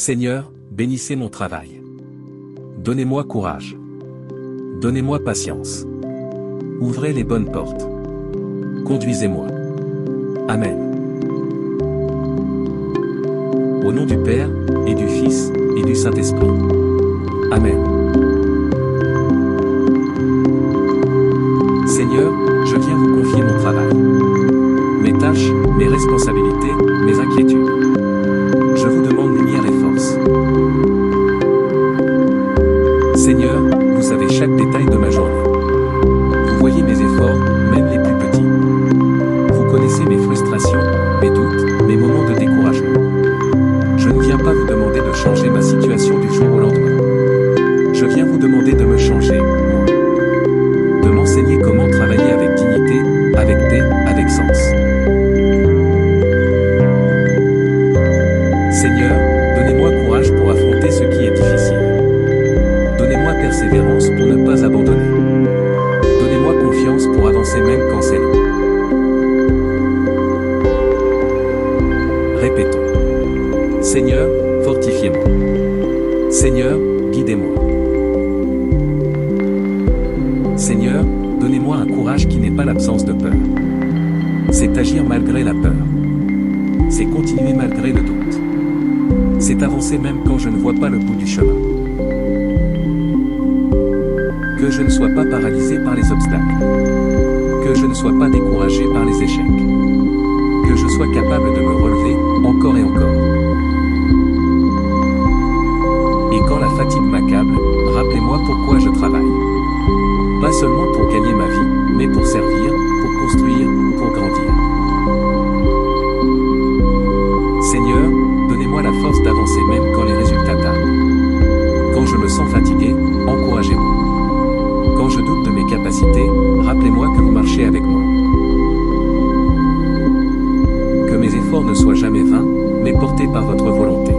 Seigneur, bénissez mon travail. Donnez-moi courage. Donnez-moi patience. Ouvrez les bonnes portes. Conduisez-moi. Amen. Au nom du Père, et du Fils, et du Saint-Esprit. Amen. Seigneur, je viens vous confier mon travail. Mes tâches, mes responsabilités, mes inquiétudes. Je vous demande lumière et force. Seigneur, vous savez chaque détail de ma journée. Vous voyez mes efforts, même les plus petits. Vous connaissez mes frustrations, mes doutes, mes moments de découragement. Je ne viens pas vous demander de changer ma situation du jour au lendemain. Je viens vous demander de me changer, moi. De m'enseigner comment travailler avec dignité, avec paix, avec sens. Seigneur, donnez-moi courage pour affronter ce qui est difficile. Donnez-moi persévérance pour ne pas abandonner. Donnez-moi confiance pour avancer même quand c'est long. Répétons. Seigneur, fortifiez-moi. Seigneur, guidez-moi. Seigneur, donnez-moi un courage qui n'est pas l'absence de peur. C'est agir malgré la peur. C'est continuer malgré le doute. C'est avancer même quand je ne vois pas le bout du chemin. Que je ne sois pas paralysé par les obstacles. Que je ne sois pas découragé par les échecs. Que je sois capable de me relever, encore et encore. Et quand la fatigue m'accable, rappelez-moi pourquoi je travaille. Pas seulement pour gagner ma vie, mais pour servir, pour construire, pour grandir. Seigneur, donnez-moi la force d'avancer même quand les résultats tardent. Quand je me sens fatigué, encouragez-moi. Quand je doute de mes capacités, rappelez-moi que vous marchez avec moi. Que mes efforts ne soient jamais vains, mais portés par votre volonté.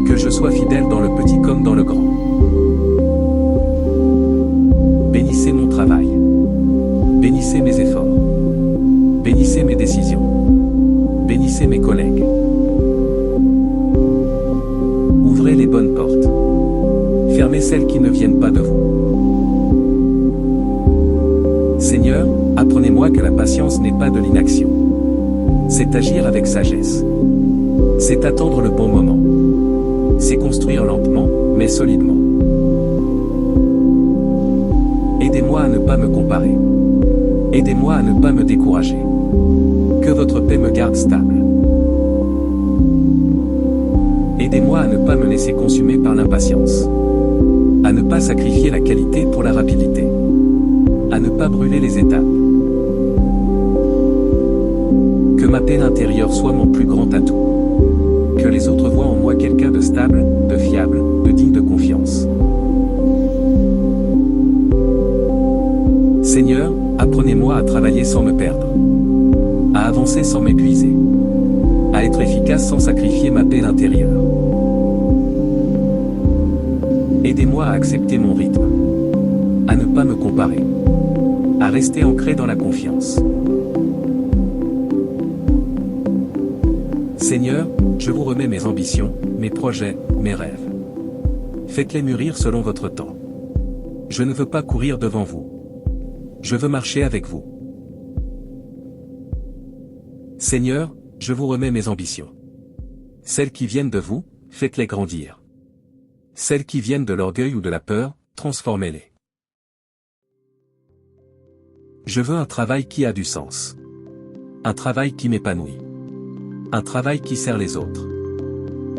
Que je sois fidèle dans le petit comme dans le grand. Bénissez mon travail. Bénissez mes efforts. Bénissez mes décisions. Bénissez mes collègues. Ouvrez les bonnes portes. Fermez celles qui ne viennent pas de vous. Seigneur, apprenez-moi que la patience n'est pas de l'inaction. C'est agir avec sagesse. C'est attendre le bon moment. C'est construire lentement, mais solidement. Aidez-moi à ne pas me comparer. Aidez-moi à ne pas me décourager. Que votre paix me garde stable. Aidez-moi à ne pas me laisser consumer par l'impatience. À ne pas sacrifier la qualité pour la rapidité. À ne pas brûler les étapes. Que ma paix intérieure soit mon plus grand atout. Que les autres voient en moi quelqu'un de stable, de fiable, de digne de confiance. Seigneur, apprenez-moi à travailler sans me perdre. À avancer sans m'épuiser. À être efficace sans sacrifier ma paix intérieure. Aidez-moi à accepter mon rythme. À ne pas me comparer. À rester ancré dans la confiance. Seigneur, je vous remets mes ambitions, mes projets, mes rêves. Faites-les mûrir selon votre temps. Je ne veux pas courir devant vous. Je veux marcher avec vous. Seigneur, je vous remets mes ambitions. Celles qui viennent de vous, faites-les grandir. Celles qui viennent de l'orgueil ou de la peur, transformez-les. Je veux un travail qui a du sens. Un travail qui m'épanouit. Un travail qui sert les autres.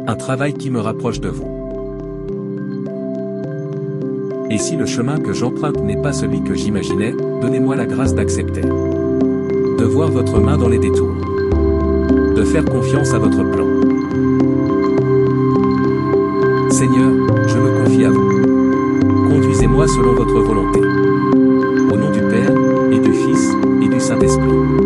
Un travail qui me rapproche de vous. Et si le chemin que j'emprunte n'est pas celui que j'imaginais, donnez-moi la grâce d'accepter. De voir votre main dans les détours. De faire confiance à votre plan. Seigneur, je me confie à vous. Conduisez-moi selon votre volonté. Au nom du Père, et du Fils, et du Saint-Esprit.